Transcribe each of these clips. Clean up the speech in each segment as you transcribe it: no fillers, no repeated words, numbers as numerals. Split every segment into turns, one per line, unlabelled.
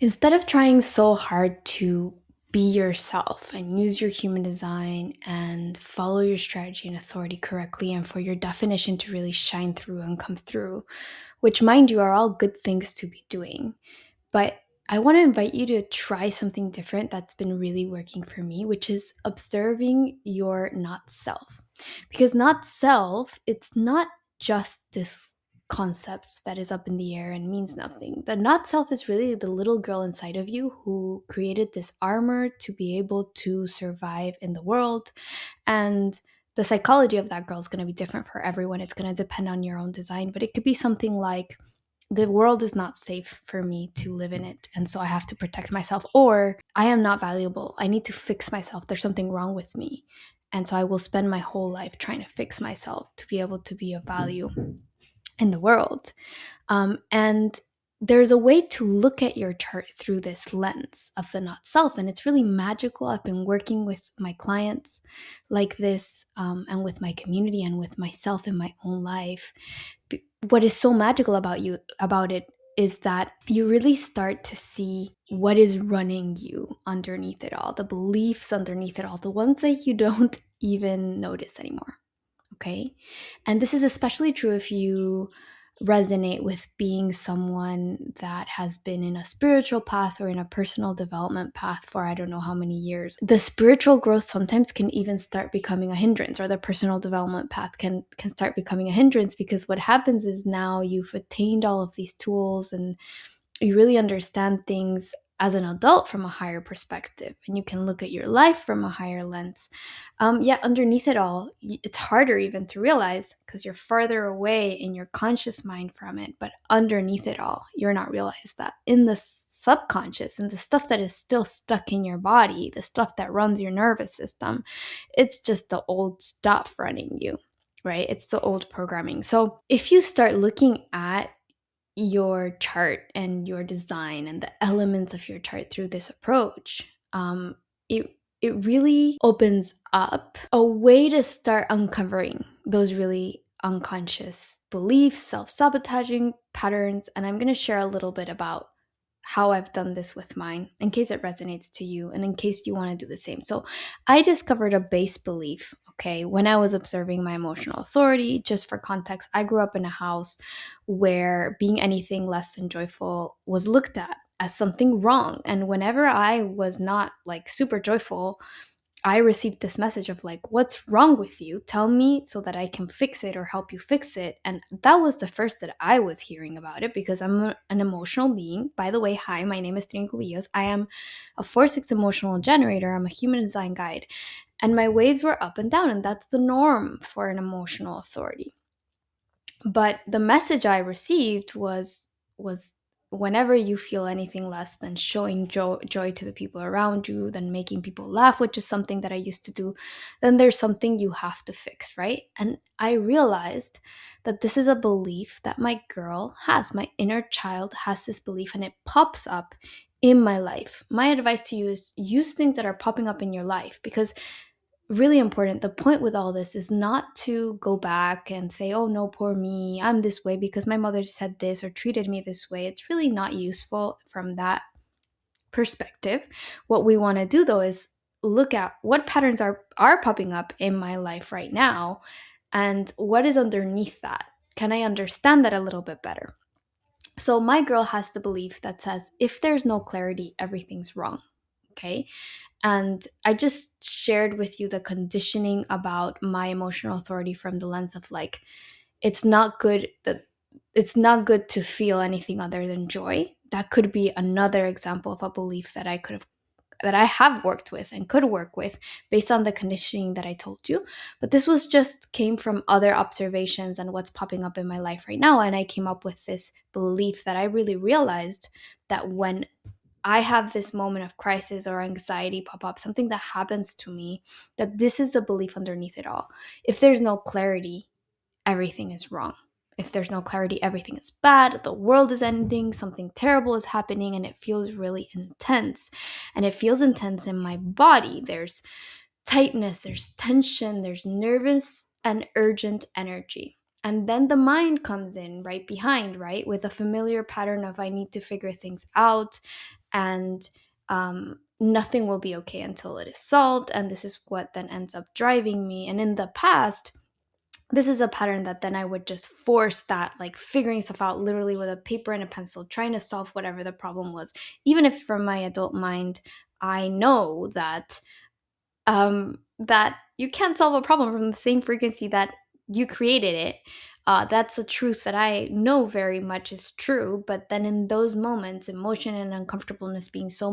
Instead of trying so hard to be yourself and use your human design and follow your strategy and authority correctly, and for your definition to really shine through and come through, which, mind you, are all good things to be doing. But I want to invite you to try something different that's been really working for me, which is observing your not self. Because not self, it's not just this concept that is up in the air and means nothing. The not self is really the little girl inside of you who created this armor to be able to survive in the world. And the psychology of that girl is going to be different for everyone. It's going to depend on your own design, but it could be something like, the world is not safe for me to live in it, and so I have to protect myself, or I am not valuable, I need to fix myself, there's something wrong with me, and so I will spend my whole life trying to fix myself to be able to be of value in the world. And there's a way to look at your chart through this lens of the not self, and it's really magical. I've been working with my clients like this, and with my community and with myself in my own life. What is so magical about it is that you really start to see what is running you underneath it all, the beliefs underneath it all, the ones that you don't even notice anymore. Okay. And this is especially true if you resonate with being someone that has been in a spiritual path or in a personal development path for I don't know how many years. The spiritual growth sometimes can even start becoming a hindrance, or the personal development path can start becoming a hindrance, because what happens is now you've attained all of these tools and you really understand things as an adult from a higher perspective, and you can look at your life from a higher lens. Yet underneath it all, it's harder even to realize because you're farther away in your conscious mind from it. But underneath it all, you're not realized that in the subconscious and the stuff that is still stuck in your body, the stuff that runs your nervous system, it's just the old stuff running you, right? It's the old programming. So if you start looking at your chart and your design and the elements of your chart through this approach, it really opens up a way to start uncovering those really unconscious beliefs, self-sabotaging patterns. And I'm going to share a little bit about how I've done this with mine in case it resonates to you and in case you want to do the same. So I discovered a base belief, okay, when I was observing my emotional authority. Just for context, I grew up in a house where being anything less than joyful was looked at as something wrong. And whenever I was not like super joyful, I received this message of like, what's wrong with you? Tell me so that I can fix it or help you fix it. And that was the first that I was hearing about it, because an emotional being. By the way, hi, my name is Trin Cubillos. I am a 4-6 emotional generator. I'm a human design guide. And my waves were up and down, and that's the norm for an emotional authority. But the message I received was whenever you feel anything less than showing joy to the people around you, than making people laugh, which is something that I used to do, then there's something you have to fix, right? And I realized that this is a belief that my girl has. My inner child has this belief, and it pops up in my life. My advice to you is use things that are popping up in your life, because really important. The point with all this is not to go back and say, oh no, poor me, I'm this way because my mother said this or treated me this way. It's really not useful from that perspective. What we want to do though is look at what patterns are popping up in my life right now, and what is underneath that. Can I understand that a little bit better? So my girl has the belief that says if there's no clarity, everything's wrong. Okay. And I just shared with you the conditioning about my emotional authority from the lens of like, it's not good that it's not good to feel anything other than joy. That could be another example of a belief that I have worked with and could work with based on the conditioning that I told you. But this was just came from other observations and what's popping up in my life right now. And I came up with this belief that I really realized that when I have this moment of crisis or anxiety pop up, something that happens to me, that this is the belief underneath it all. If there's no clarity, everything is wrong. If there's no clarity, everything is bad. The world is ending, something terrible is happening, and it feels really intense. And it feels intense in my body. There's tightness, there's tension, there's nervous and urgent energy. And then the mind comes in right behind, right? With a familiar pattern of I need to figure things out, and nothing will be okay until it is solved. And this is what then ends up driving me. And in the past, this is a pattern that then I would just force that, like figuring stuff out literally with a paper and a pencil, trying to solve whatever the problem was. Even if from my adult mind, I know that you can't solve a problem from the same frequency that you created it. That's a truth that I know very much is true. But then in those moments, emotion and uncomfortableness being so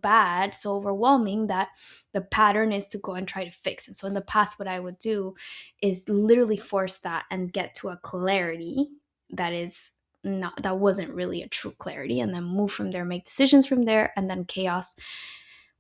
bad, so overwhelming, that the pattern is to go and try to fix. And so in the past, what I would do is literally force that and get to a clarity that wasn't really a true clarity, and then move from there, make decisions from there, and then chaos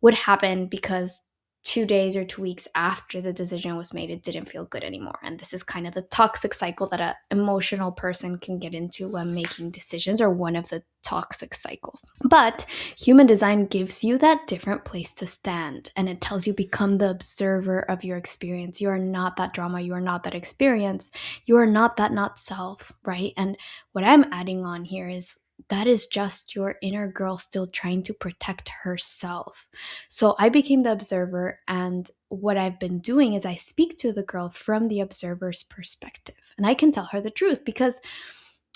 would happen because 2 days or 2 weeks after the decision was made, it didn't feel good anymore. And this is kind of the toxic cycle that an emotional person can get into when making decisions, or one of the toxic cycles. But human design gives you that different place to stand, and it tells you become the observer of your experience. You are not that drama, you are not that experience, you are not that not self, right? And what I'm adding on here is that is just your inner girl still trying to protect herself. So I became the observer, and what I've been doing is I speak to the girl from the observer's perspective, and I can tell her the truth, because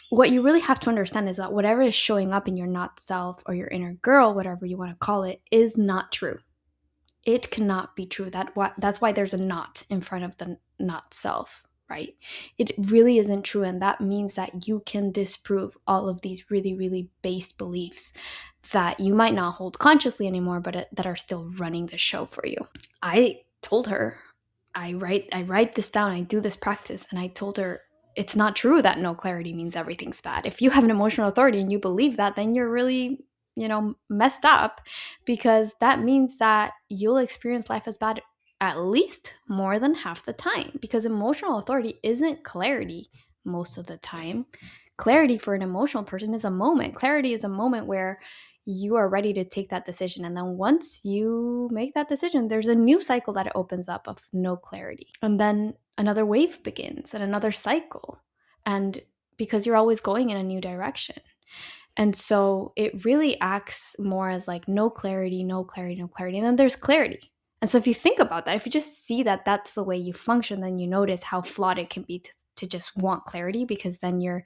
what you really have to understand is that whatever is showing up in your not self, or your inner girl, whatever you want to call it, is not true. It cannot be true. That's why there's a not in front of the not self, right? It really isn't true. And that means that you can disprove all of these really, really base beliefs that you might not hold consciously anymore, but that are still running the show for you. I told her, I write this down, I do this practice, and I told her, it's not true that no clarity means everything's bad. If you have an emotional authority and you believe that, then you're really, messed up, because that means that you'll experience life as bad at least more than half the time, because emotional authority isn't clarity most of the time. Clarity for an emotional person is a moment. Clarity is a moment where you are ready to take that decision. And then once you make that decision, there's a new cycle that it opens up of no clarity. And then another wave begins and another cycle. And because you're always going in a new direction. And so it really acts more as like no clarity, no clarity, no clarity. And then there's clarity. And so if you think about that, if you just see that that's the way you function, then you notice how flawed it can be to just want clarity, because then you're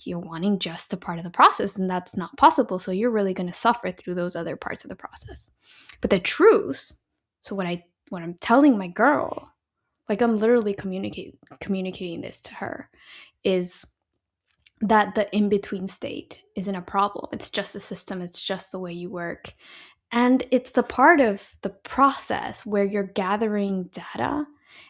wanting just a part of the process, and that's not possible. So you're really going to suffer through those other parts of the process. But the truth, so what I'm telling my girl, like I'm literally communicating this to her, is that the in-between state isn't a problem. It's just a system. It's just the way you work. And it's the part of the process where you're gathering data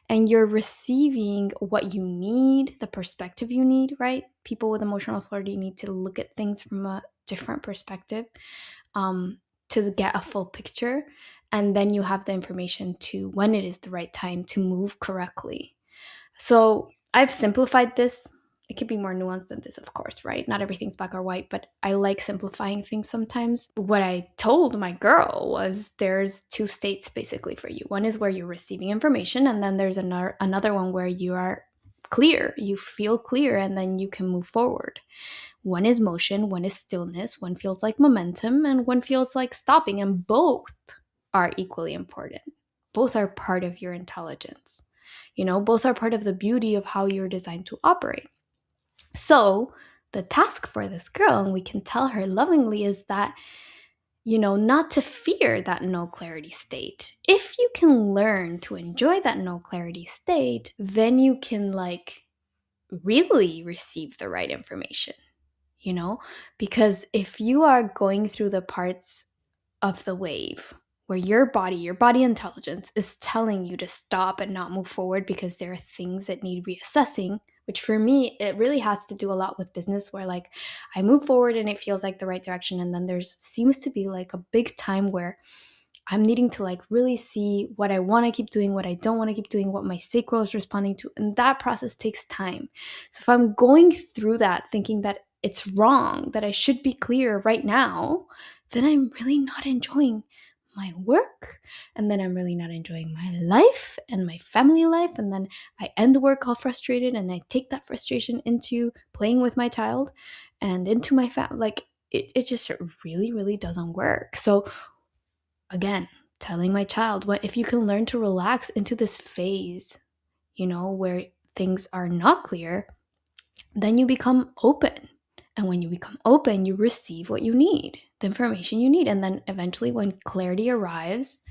and you're receiving what you need, the perspective you need, right? People with emotional authority need to look at things from a different perspective to get a full picture. And then you have the information to when it is the right time to move correctly. So I've simplified this. It could be more nuanced than this, of course, right? Not everything's black or white, but I like simplifying things sometimes. What I told my girl was there's two states basically for you. One is where you're receiving information, and then there's another one where you are clear. You feel clear, and then you can move forward. One is motion, one is stillness, one feels like momentum, and one feels like stopping, and both are equally important. Both are part of your intelligence. Both are part of the beauty of how you're designed to operate. So the task for this girl, and we can tell her lovingly, is that, not to fear that no clarity state. If you can learn to enjoy that no clarity state, then you can really receive the right information, because if you are going through the parts of the wave where your body intelligence is telling you to stop and not move forward because there are things that need reassessing, which for me, it really has to do a lot with business, where I move forward and it feels like the right direction. And then seems to be a big time where I'm needing to really see what I want to keep doing, what I don't want to keep doing, what my sacral is responding to. And that process takes time. So if I'm going through that thinking that it's wrong, that I should be clear right now, then I'm really not enjoying my work, and then I'm really not enjoying my life and my family life, and then I end the work all frustrated, and I take that frustration into playing with my child and into my family. it just really, really doesn't work. So again, telling my child, what if you can learn to relax into this phase, where things are not clear, then you become open. And when you become open, you receive what you need, the information you need. And then eventually, when clarity arrives,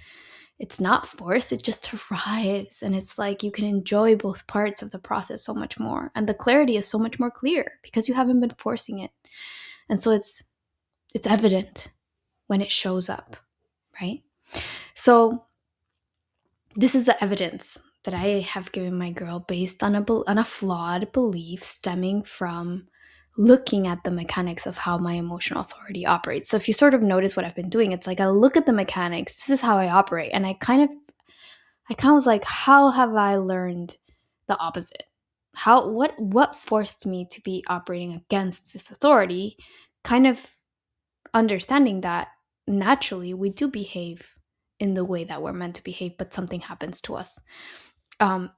it's not forced, it just arrives. And it's like you can enjoy both parts of the process so much more. And the clarity is so much more clear because you haven't been forcing it. And so it's evident when it shows up, right? So this is the evidence that I have given my girl based on a flawed belief stemming from looking at the mechanics of how my emotional authority operates. So if you sort of notice what I've been doing, it's like I look at the mechanics, this is how I operate, and I kind of was like, how have I learned the opposite? What forced me to be operating against this authority? Kind of understanding that naturally we do behave in the way that we're meant to behave, but something happens to us.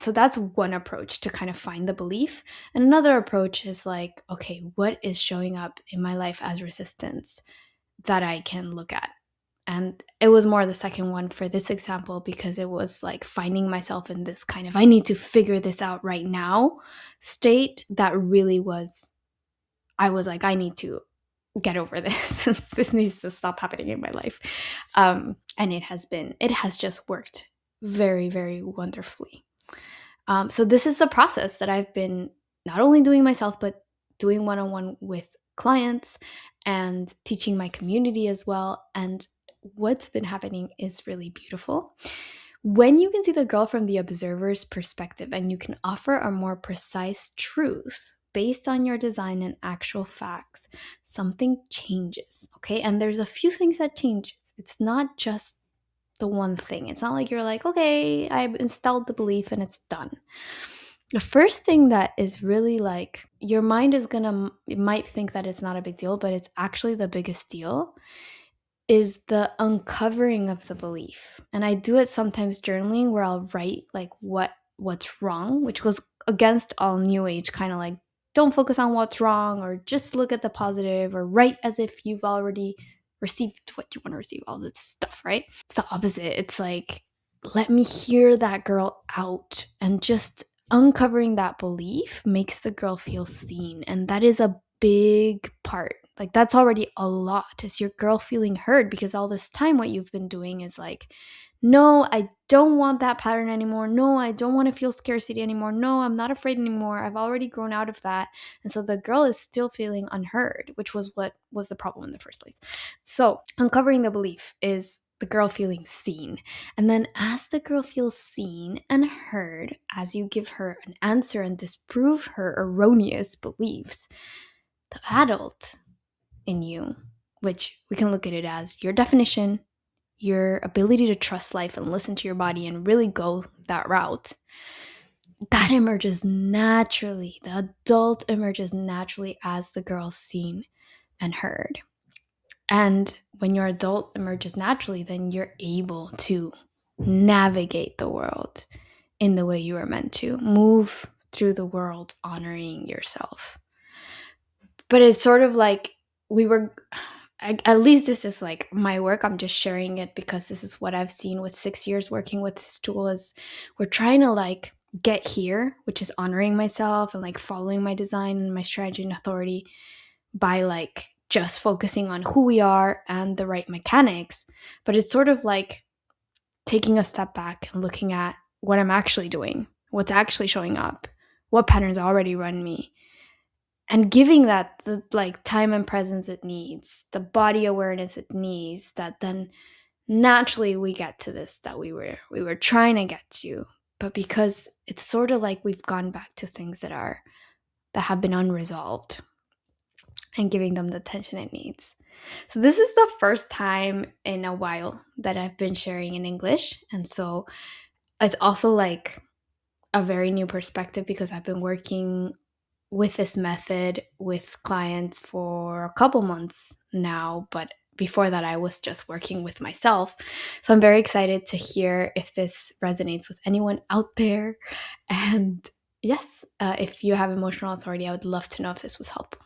So that's one approach to kind of find the belief. And another approach is like, okay, what is showing up in my life as resistance that I can look at? And it was more the second one for this example, because it was like finding myself in this kind of, I need to figure this out right now state that really was, I was like, I need to get over this. This needs to stop happening in my life. And it has just worked very, very wonderfully. So this is the process that I've been not only doing myself, but doing one-on-one with clients and teaching my community as well. And what's been happening is really beautiful. When you can see the girl from the observer's perspective and you can offer a more precise truth based on your design and actual facts, something changes, okay? And there's a few things that changes. It's not just the one thing. It's not like you're like, okay, I've installed the belief and it's done. The first thing that is really like, your mind it might think that it's not a big deal, but it's actually the biggest deal, is the uncovering of the belief. And I do it sometimes journaling, where I'll write like what's wrong, which goes against all new age kind of like, don't focus on what's wrong, or just look at the positive, or write as if you've already received what you want to receive, all this stuff, right? It's the opposite. It's like, let me hear that girl out. And just uncovering that belief makes the girl feel seen. And that is a big part. Like, that's already a lot. Is your girl feeling heard? Because all this time what you've been doing is like, no, I don't want that pattern anymore. No, I don't want to feel scarcity anymore. No, I'm not afraid anymore. I've already grown out of that. And so the girl is still feeling unheard, which was what was the problem in the first place. So uncovering the belief is the girl feeling seen. And then as the girl feels seen and heard, as you give her an answer and disprove her erroneous beliefs, the adult in you, which we can look at it as your definition, your ability to trust life and listen to your body and really go that route, that emerges naturally. The adult emerges naturally as the girl's seen and heard. And when your adult emerges naturally, then you're able to navigate the world in the way you are meant to, move through the world honoring yourself. But it's sort of like at least this is like my work. I'm just sharing it because this is what I've seen with 6 years working with this tool. Is we're trying to like get here, which is honoring myself and like following my design and my strategy and authority by like just focusing on who we are and the right mechanics. But it's sort of like taking a step back and looking at what I'm actually doing, what's actually showing up, what patterns already run me, and giving that the like time and presence it needs, the body awareness it needs, that then naturally we get to this that we were trying to get to. But because it's sort of like we've gone back to things that have been unresolved, and giving them the attention it needs. So this is the first time in a while that I've been sharing in English, and so it's also like a very new perspective because I've been working with this method with clients for a couple months now, but before that I was just working with myself. So I'm very excited to hear if this resonates with anyone out there. And yes, if you have emotional authority, I would love to know if this was helpful.